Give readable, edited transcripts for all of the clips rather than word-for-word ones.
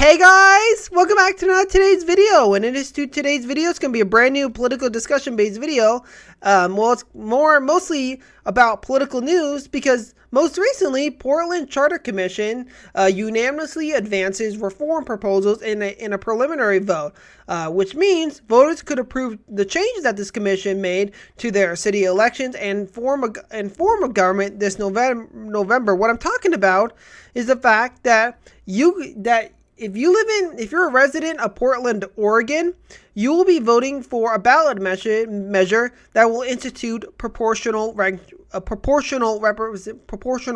Hey guys, welcome back to today's video. And today's video, it's going to be a brand new political discussion based video. It's mostly about political news because most recently, Portland Charter Commission unanimously advances reform proposals in a preliminary vote, which means voters could approve the changes that this commission made to their city elections and form of government this November. What I'm talking about is the fact that if you're a resident of Portland, Oregon, you will be voting for a ballot measure that will institute proportional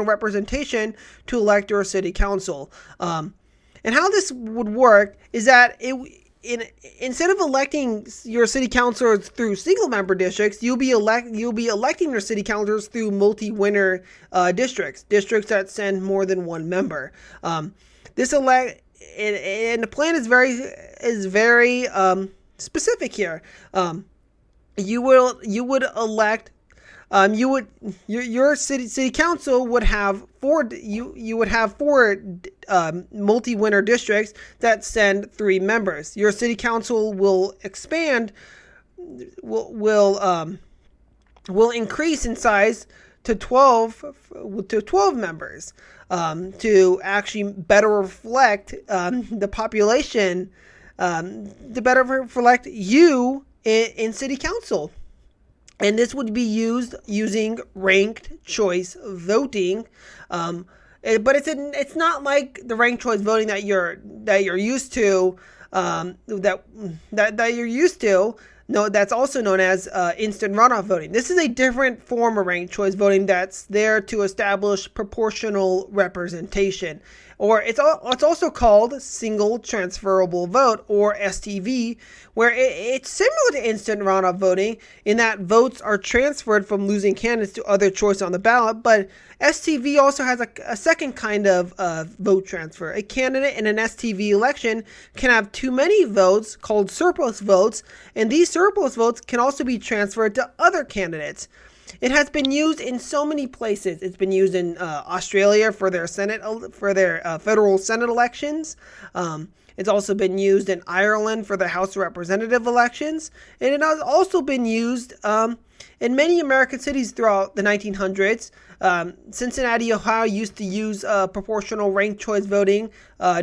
representation to elect your city council. And how this would work is that instead of electing your city councilors through single-member districts, you'll be electing your city councilors through multi-winner districts that send more than one member. And the plan is very specific here. Your city council would have four multi-winner districts that send 3 members. Your city council will increase in size to 12 members to actually better reflect the population, to better reflect you in city council. And this would be using ranked choice voting, but it's not like the ranked choice voting that you're used to. That you're used to. No, that's also known as instant runoff voting. This is a different form of ranked choice voting that's there to establish proportional representation, or it's also called single transferable vote, or STV, where it's similar to instant runoff voting in that votes are transferred from losing candidates to other choice on the ballot. But STV also has a second kind of vote transfer. A candidate in an STV election can have too many votes, called surplus votes, and these surplus votes can also be transferred to other candidates. It has been used in so many places. It's been used in Australia for their federal Senate elections. It's also been used in Ireland for the House of Representative elections, and it has also been used in many American cities throughout the 1900s. Cincinnati, Ohio used to use proportional ranked choice voting.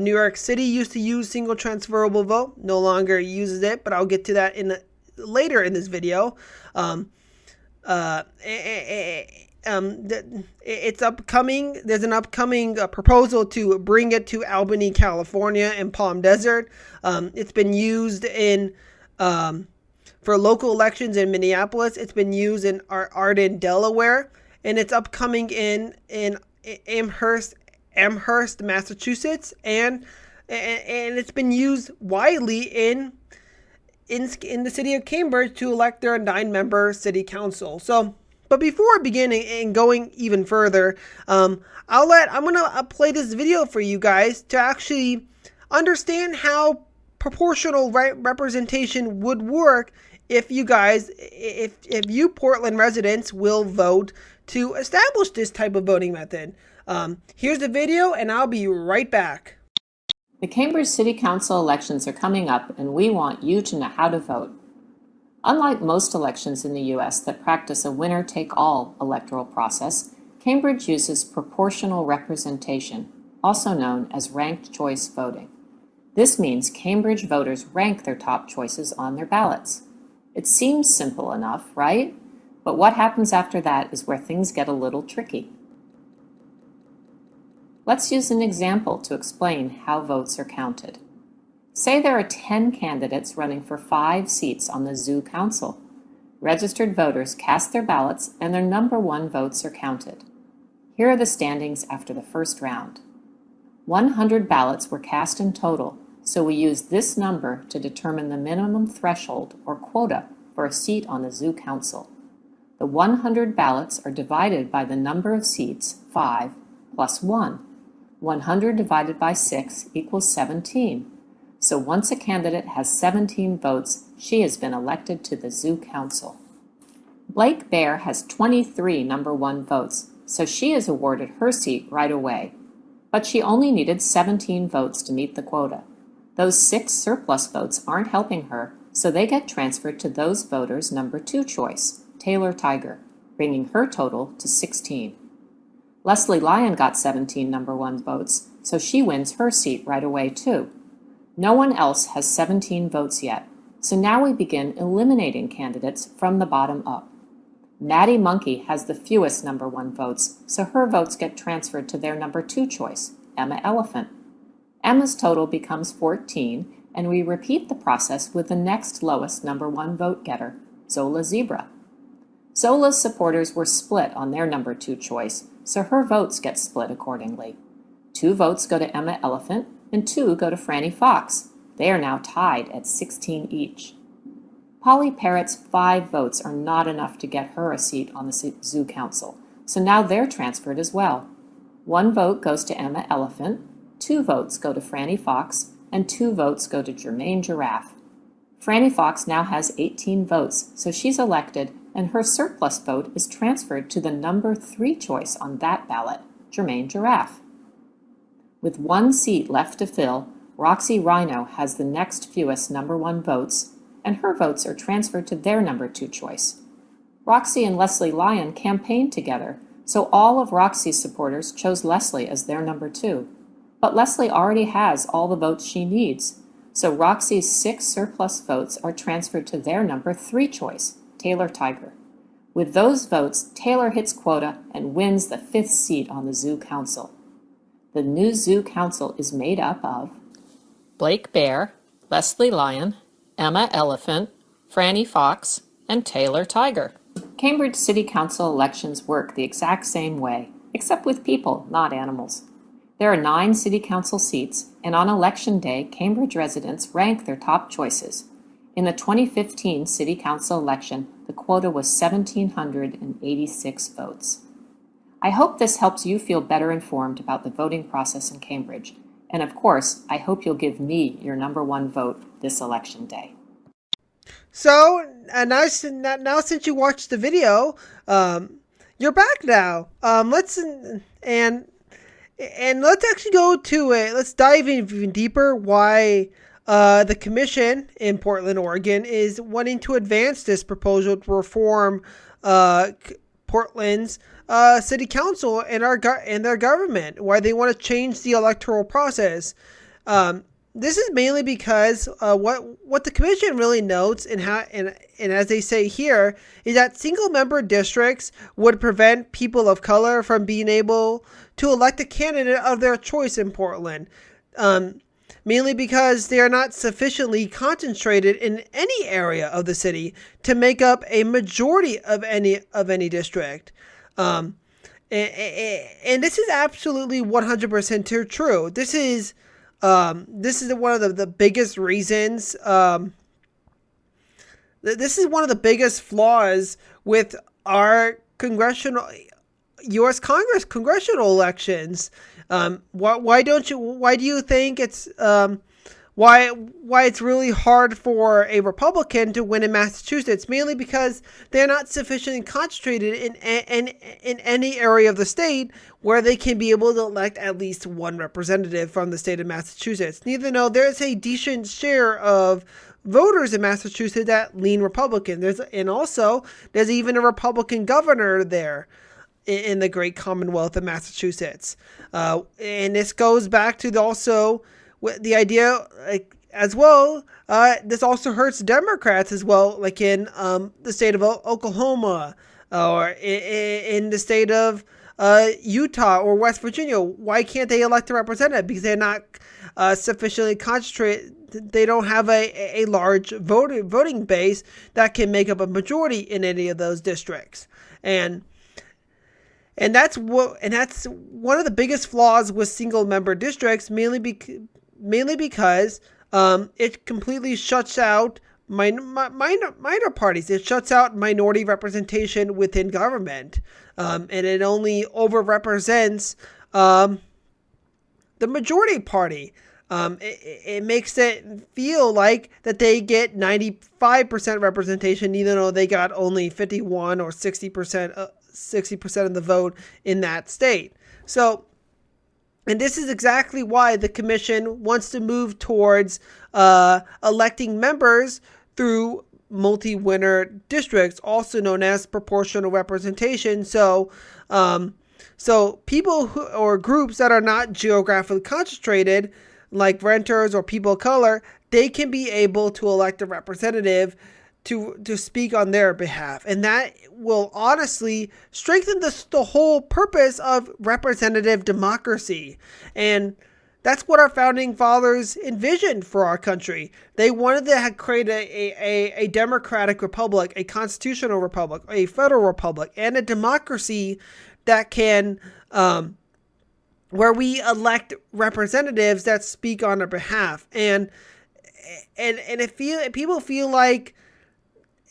New York City used to use single transferable vote. No longer uses it, but I'll get to that later in this video. It's upcoming. There's an upcoming proposal to bring it to Albany, California, and Palm Desert. It's been used for local elections in Minneapolis. It's been used in Arden, Delaware, and it's upcoming in Amherst, Massachusetts, and it's been used widely in the city of Cambridge to elect their 9-member city council. But before beginning and going even further, I'm gonna play this video for you guys to actually understand how proportional representation would work if you Portland residents will vote to establish this type of voting method. Here's the video, and I'll be right back. The Cambridge City Council elections are coming up, and we want you to know how to vote. Unlike most elections in the U.S. that practice a winner-take-all electoral process, Cambridge uses proportional representation, also known as ranked choice voting. This means Cambridge voters rank their top choices on their ballots. It seems simple enough, right? But what happens after that is where things get a little tricky. Let's use an example to explain how votes are counted. Say there are 10 candidates running for 5 seats on the Zoo Council. Registered voters cast their ballots and their number 1 votes are counted. Here are the standings after the first round. 100 ballots were cast in total, so we use this number to determine the minimum threshold or quota for a seat on the Zoo Council. The 100 ballots are divided by the number of seats, 5, plus 1. 100 divided by 6 equals 17. So once a candidate has 17 votes, she has been elected to the Zoo Council. Blake Bear has 23 number 1 votes, so she is awarded her seat right away. But she only needed 17 votes to meet the quota. Those 6 surplus votes aren't helping her, so they get transferred to those voters' number 2 choice, Taylor Tiger, bringing her total to 16. Leslie Lyon got 17 number 1 votes, so she wins her seat right away too. No one else has 17 votes yet, so now we begin eliminating candidates from the bottom up. Maddie Monkey has the fewest number 1 votes, so her votes get transferred to their number 2 choice, Emma Elephant. Emma's total becomes 14, and we repeat the process with the next lowest number 1 vote getter, Zola Zebra. Zola's supporters were split on their number 2 choice, so her votes get split accordingly. 2 votes go to Emma Elephant, and 2 go to Franny Fox. They are now tied at 16 each. Polly Parrot's 5 votes are not enough to get her a seat on the Zoo Council, so now they're transferred as well. 1 vote goes to Emma Elephant, 2 votes go to Franny Fox, and 2 votes go to Jermaine Giraffe. Franny Fox now has 18 votes, so she's elected, and her surplus vote is transferred to the number 3 choice on that ballot, Jermaine Giraffe. With 1 seat left to fill, Roxy Rhino has the next fewest number 1 votes, and her votes are transferred to their number 2 choice. Roxy and Leslie Lyon campaigned together, so all of Roxy's supporters chose Leslie as their number 2. But Leslie already has all the votes she needs, so Roxy's 6 surplus votes are transferred to their number 3 choice, Taylor Tiger. With those votes, Taylor hits quota and wins the 5th seat on the Zoo Council. The new Zoo Council is made up of Blake Bear, Leslie Lyon, Emma Elephant, Franny Fox, and Taylor Tiger. Cambridge City Council elections work the exact same way, except with people, not animals. There are 9 City Council seats, and on Election Day, Cambridge residents rank their top choices. In the 2015 City Council election, the quota was 1,786 votes. I hope this helps you feel better informed about the voting process in Cambridge. And of course, I hope you'll give me your number 1 vote this election day. So now since you watched the video, you're back now. Let's actually go to it. Let's dive even deeper. Why the commission in Portland, Oregon, is wanting to advance this proposal to reform Portland's city council and their government. Why they want to change the electoral process. This is mainly because what the commission really notes and as they say here is that single member districts would prevent people of color from being able to elect a candidate of their choice in Portland. Mainly because they are not sufficiently concentrated in any area of the city to make up a majority of any district. And this is absolutely 100% true. This is one of the biggest reasons. This is one of the biggest flaws with our U.S. Congress congressional elections. Why do you think it's why it's really hard for a Republican to win in Massachusetts? Mainly because they're not sufficiently concentrated in any area of the state where they can be able to elect at least 1 representative from the state of Massachusetts. Even though there's a decent share of voters in Massachusetts that lean Republican. There's even a Republican governor there in the great Commonwealth of Massachusetts. And this goes back to the idea as well. This also hurts Democrats as well, like in the state of Oklahoma or in the state of Utah or West Virginia. Why can't they elect a representative? Because they're not sufficiently concentrated. They don't have a large voting base that can make up a majority in any of those districts. And that's one of the biggest flaws with single member districts, mainly because it completely shuts out minor parties. It shuts out minority representation within government, and it only overrepresents the majority party. It makes it feel like that they get 95% representation, even though they got only 51 or 60% of the vote in that state. So And this is exactly why the commission wants to move towards electing members through multi-winner districts, also known as proportional representation. So people or groups that are not geographically concentrated, like renters or people of color, they can be able to elect a representative to speak on their behalf. And that will honestly strengthen the whole purpose of representative democracy. And that's what our founding fathers envisioned for our country. They wanted to create a democratic republic, a constitutional republic, a federal republic, and a democracy that can, where we elect representatives that speak on our behalf. And people feel like,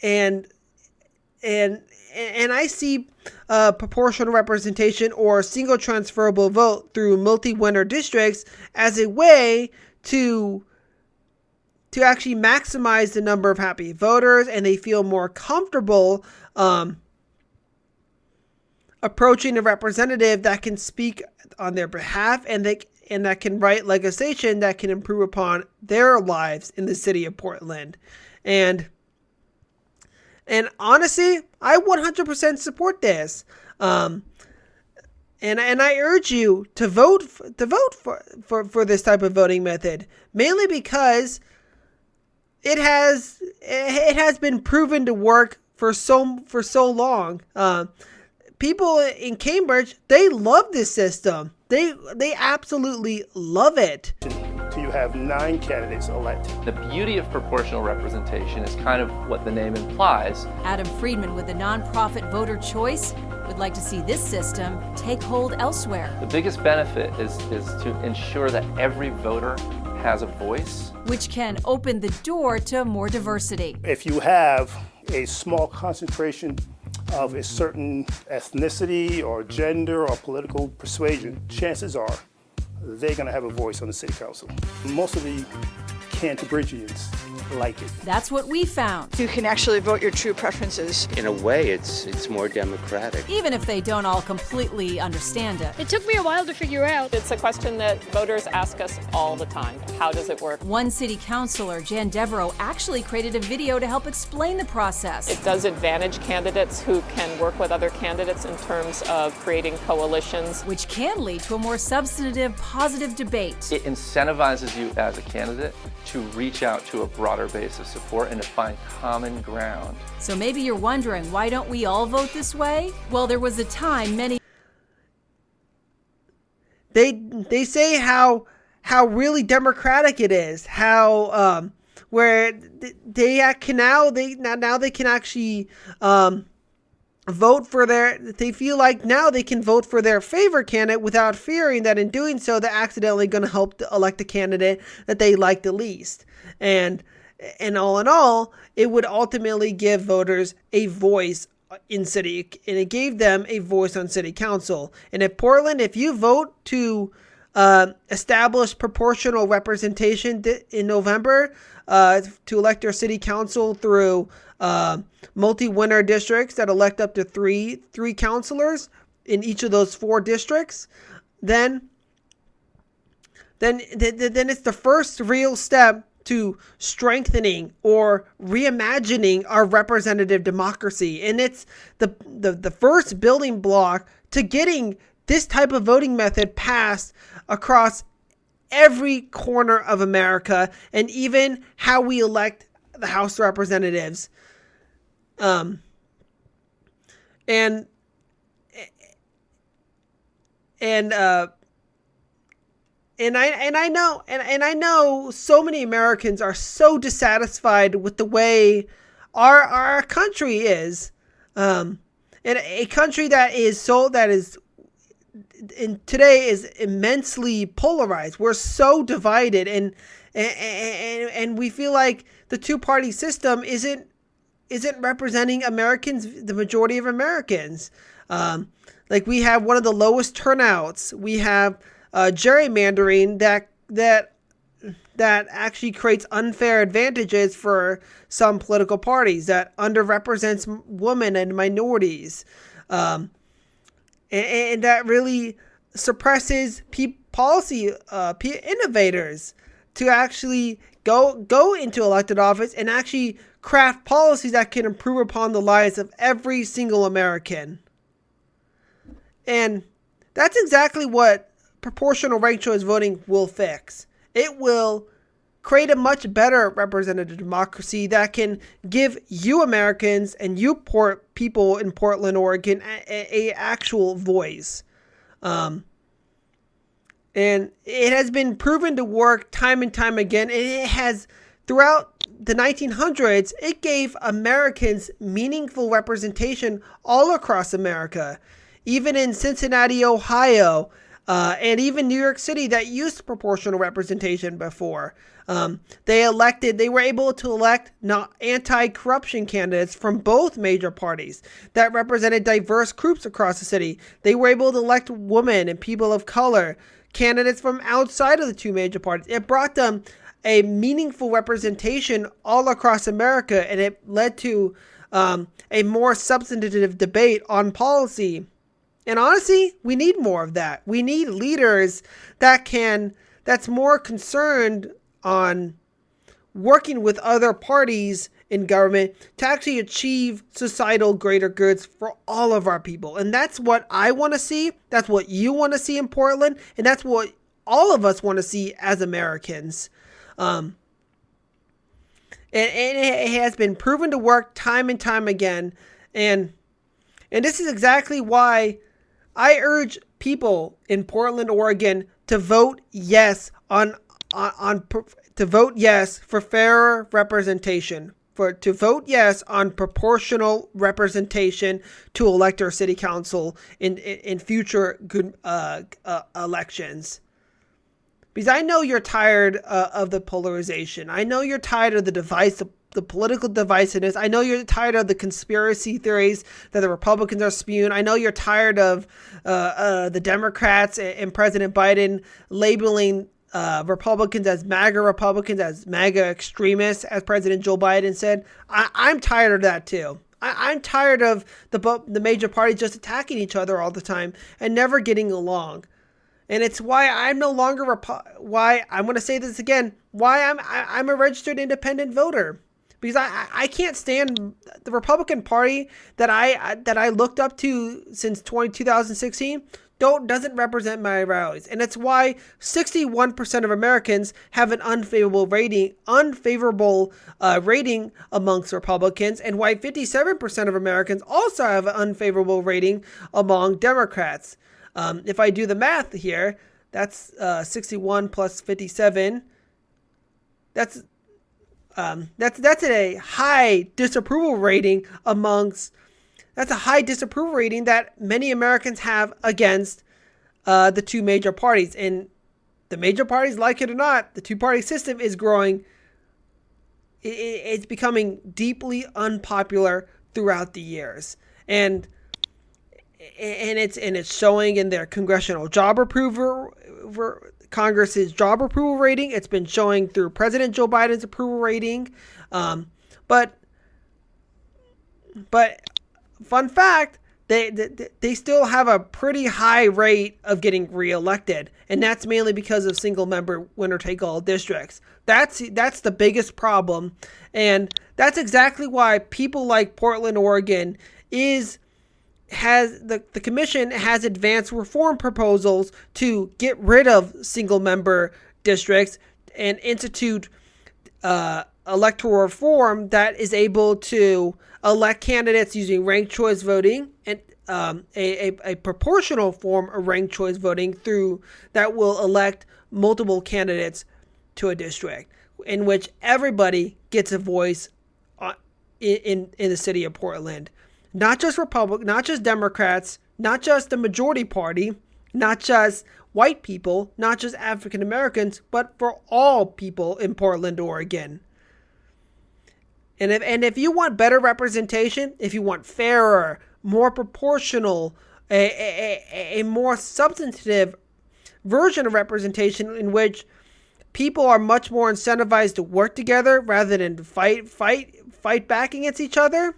and I see proportional representation or single transferable vote through multi-winner districts as a way to actually maximize the number of happy voters, and they feel more comfortable approaching a representative that can speak on their behalf and that can write legislation that can improve upon their lives in the city of Portland. And honestly, I 100% support this. And I urge you to vote for this type of voting method, mainly because it has been proven to work for so long. People in Cambridge, they love this system. They absolutely love it. You have 9 candidates elected. The beauty of proportional representation is kind of what the name implies. Adam Friedman with the nonprofit Voter Choice would like to see this system take hold elsewhere. The biggest benefit is to ensure that every voter has a voice, which can open the door to more diversity. If you have a small concentration of a certain ethnicity or gender or political persuasion, chances are they're going to have a voice on the city council. Most of the Canterburyans like it. That's what we found. You can actually vote your true preferences. In a way, it's more democratic. Even if they don't all completely understand it. It took me a while to figure out. It's a question that voters ask us all the time. How does it work? One city councilor, Jan Devereaux, actually created a video to help explain the process. It does advantage candidates who can work with other candidates in terms of creating coalitions, which can lead to a more substantive, positive debate. It incentivizes you as a candidate to reach out to a broader base of support and to find common ground. So maybe you're wondering, why don't we all vote this way? Well, there was a time many... They say how really democratic it is, how where they can now they can actually vote for they feel like now they can vote for their favorite candidate without fearing that in doing so they're accidentally going to help elect a candidate that they like the least. And all in all, it would ultimately give voters a voice in city, and it gave them a voice on city council. And at Portland, if you vote to establish proportional representation in November to elect your city council through multi-winner districts that elect up to three councilors in each of those 4 districts, then it's the first real step to strengthening or reimagining our representative democracy. And it's the first building block to getting this type of voting method passed across every corner of America, and even how we elect the House of Representatives. And I know so many Americans are so dissatisfied with the way our country is, and a country that is today is immensely polarized. We're so divided, and we feel like the 2-party system isn't representing Americans, the majority of Americans. Like, we have one of the lowest turnouts. We have gerrymandering that actually creates unfair advantages for some political parties, that underrepresents women and minorities, and that really suppresses policy innovators to actually go into elected office and actually craft policies that can improve upon the lives of every single American. And that's exactly what proportional ranked choice voting will fix. It will create a much better representative democracy that can give you Americans and you people in Portland, Oregon, a actual voice. And it has been proven to work time and time again. And it has, throughout the 1900s, it gave Americans meaningful representation all across America. Even in Cincinnati, Ohio, and even New York City that used proportional representation before. They were able to elect anti-corruption candidates from both major parties that represented diverse groups across the city. They were able to elect women and people of color, candidates from outside of the two major parties. It brought them a meaningful representation all across America, and it led to a more substantive debate on policy. And honestly, we need more of that. We need leaders that's more concerned on working with other parties in government to actually achieve societal greater goods for all of our people. And that's what I want to see. That's what you want to see in Portland. And that's what all of us want to see as Americans. And it has been proven to work time and time again. And this is exactly why I urge people in Portland, Oregon to vote yes to vote yes for fairer representation, to vote yes on proportional representation to elect our city council in future good elections. Because I know you're tired of the polarization. I know you're tired of the political divisiveness. I know you're tired of the conspiracy theories that the Republicans are spewing. I know you're tired of the Democrats and President Biden labeling Republicans as MAGA extremists, as President Joe Biden said. I'm tired of that too. I'm tired of the major parties just attacking each other all the time and never getting along. And it's why I'm no longer why I'm going to say this again. Why I'm a registered independent voter. Because I can't stand the Republican Party that I looked up to since 2016 doesn't represent my values. And it's why 61% of Americans have an unfavorable rating amongst Republicans, and why 57% of Americans also have an unfavorable rating among Democrats. If I do the math here, that's 61 plus 57. That's a high disapproval rating That's a high disapproval rating that many Americans have against the two major parties. And the major parties, like it or not, the two-party system is growing. It's becoming deeply unpopular throughout the years. And it's showing in their congressional job approval, Congress's job approval rating. It's been showing through President Joe Biden's approval rating. But fun fact, they still have a pretty high rate of getting reelected, and that's mainly because of single-member winner-take-all districts. That's the biggest problem, and that's exactly why people like Portland, Oregon, the commission has advanced reform proposals to get rid of single-member districts and institute electoral reform that is able to elect candidates using ranked choice voting and a proportional form of ranked choice voting through that will elect multiple candidates to a district in which everybody gets a voice in the city of Portland. Not just not just Democrats, not just the majority party, not just white people, not just African Americans, but for all people in Portland, Oregon. And if you want better representation, if you want fairer, more proportional, a more substantive version of representation in which people are much more incentivized to work together rather than fight back against each other,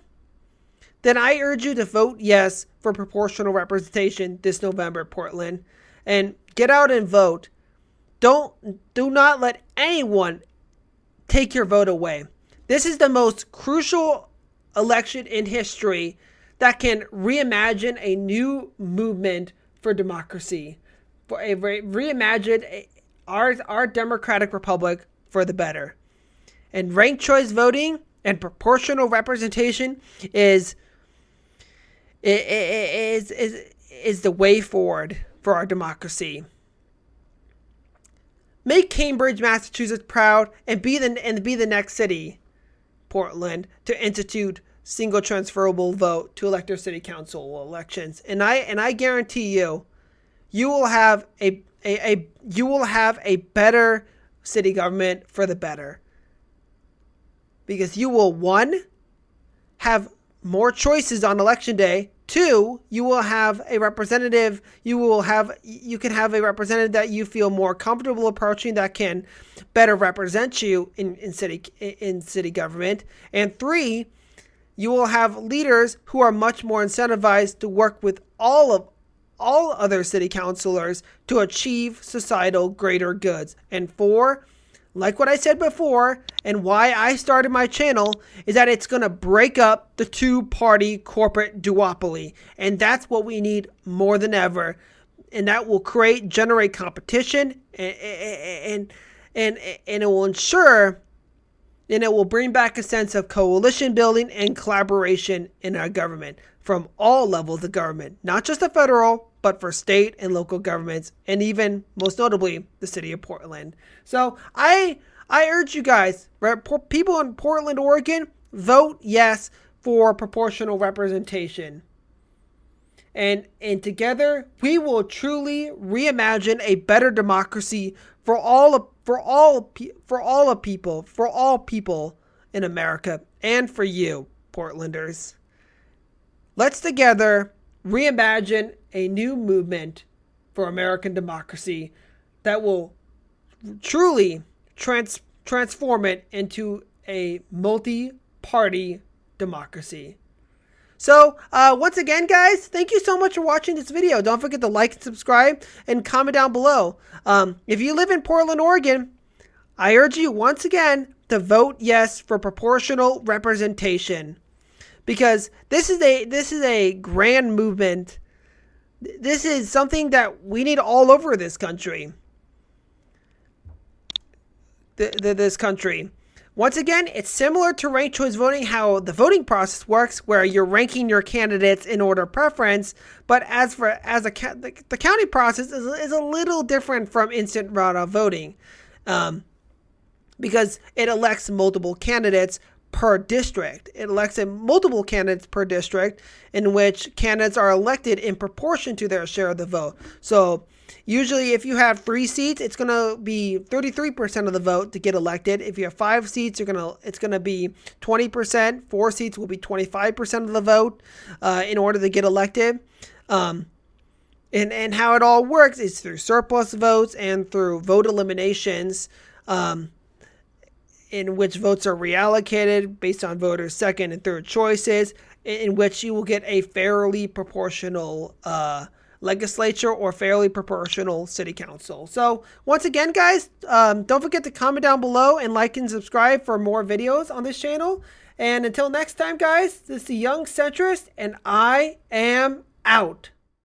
then I urge you to vote yes for proportional representation this November, Portland. And Get out and vote. Do not let anyone take your vote away. This is the most crucial election in history that can reimagine a new movement for democracy, for a reimagine our democratic republic for the better. And ranked choice voting and proportional representation is the way forward for our democracy. Make Cambridge, Massachusetts proud and be the next city, Portland, to institute single transferable vote to elect their city council elections. And I guarantee you will have a better city government for the better. Because you will, 1, have more choices on election day. 2, you will have a representative. You can have a representative that you feel more comfortable approaching, that can better represent you in city government. And 3, you will have leaders who are much more incentivized to work with all other city councilors to achieve societal greater goods. And 4, like what I said before, and why I started my channel, is that it's going to break up the two-party corporate duopoly. And that's what we need more than ever. And that will generate competition, and it will ensure, and it will bring back a sense of coalition building and collaboration in our government from all levels of government, not just the federal, but for state and local governments, and even most notably the city of Portland. So I urge you guys, people in Portland, Oregon, vote yes for proportional representation. And together we will truly reimagine a better democracy for all people in America, and for you, Portlanders. Let's together reimagine a new movement for American democracy that will truly transform it into a multi-party democracy. So, once again, guys, thank you so much for watching this video. Don't forget to like and subscribe and comment down below. If you live in Portland, Oregon, I urge you once again to vote yes for proportional representation, because this is a grand movement. This is something that we need all over this country. This country. Once again, it's similar to ranked choice voting, how the voting process works, where you're ranking your candidates in order of preference. But the county process is a little different from instant runoff voting, because it elects multiple candidates per district. It elects multiple candidates per district, in which candidates are elected in proportion to their share of the vote. So usually if you have 3 seats, it's going to be 33% of the vote to get elected. If you have 5 seats, it's going to be 20%. 4 seats will be 25% of the vote in order to get elected. And how it all works is through surplus votes and through vote eliminations, in which votes are reallocated based on voters' second and third choices, in which you will get a fairly proportional legislature or fairly proportional city council. So once again, guys, don't forget to comment down below and like and subscribe for more videos on this channel. And until next time, guys, this is the Young Centrist, and I am out.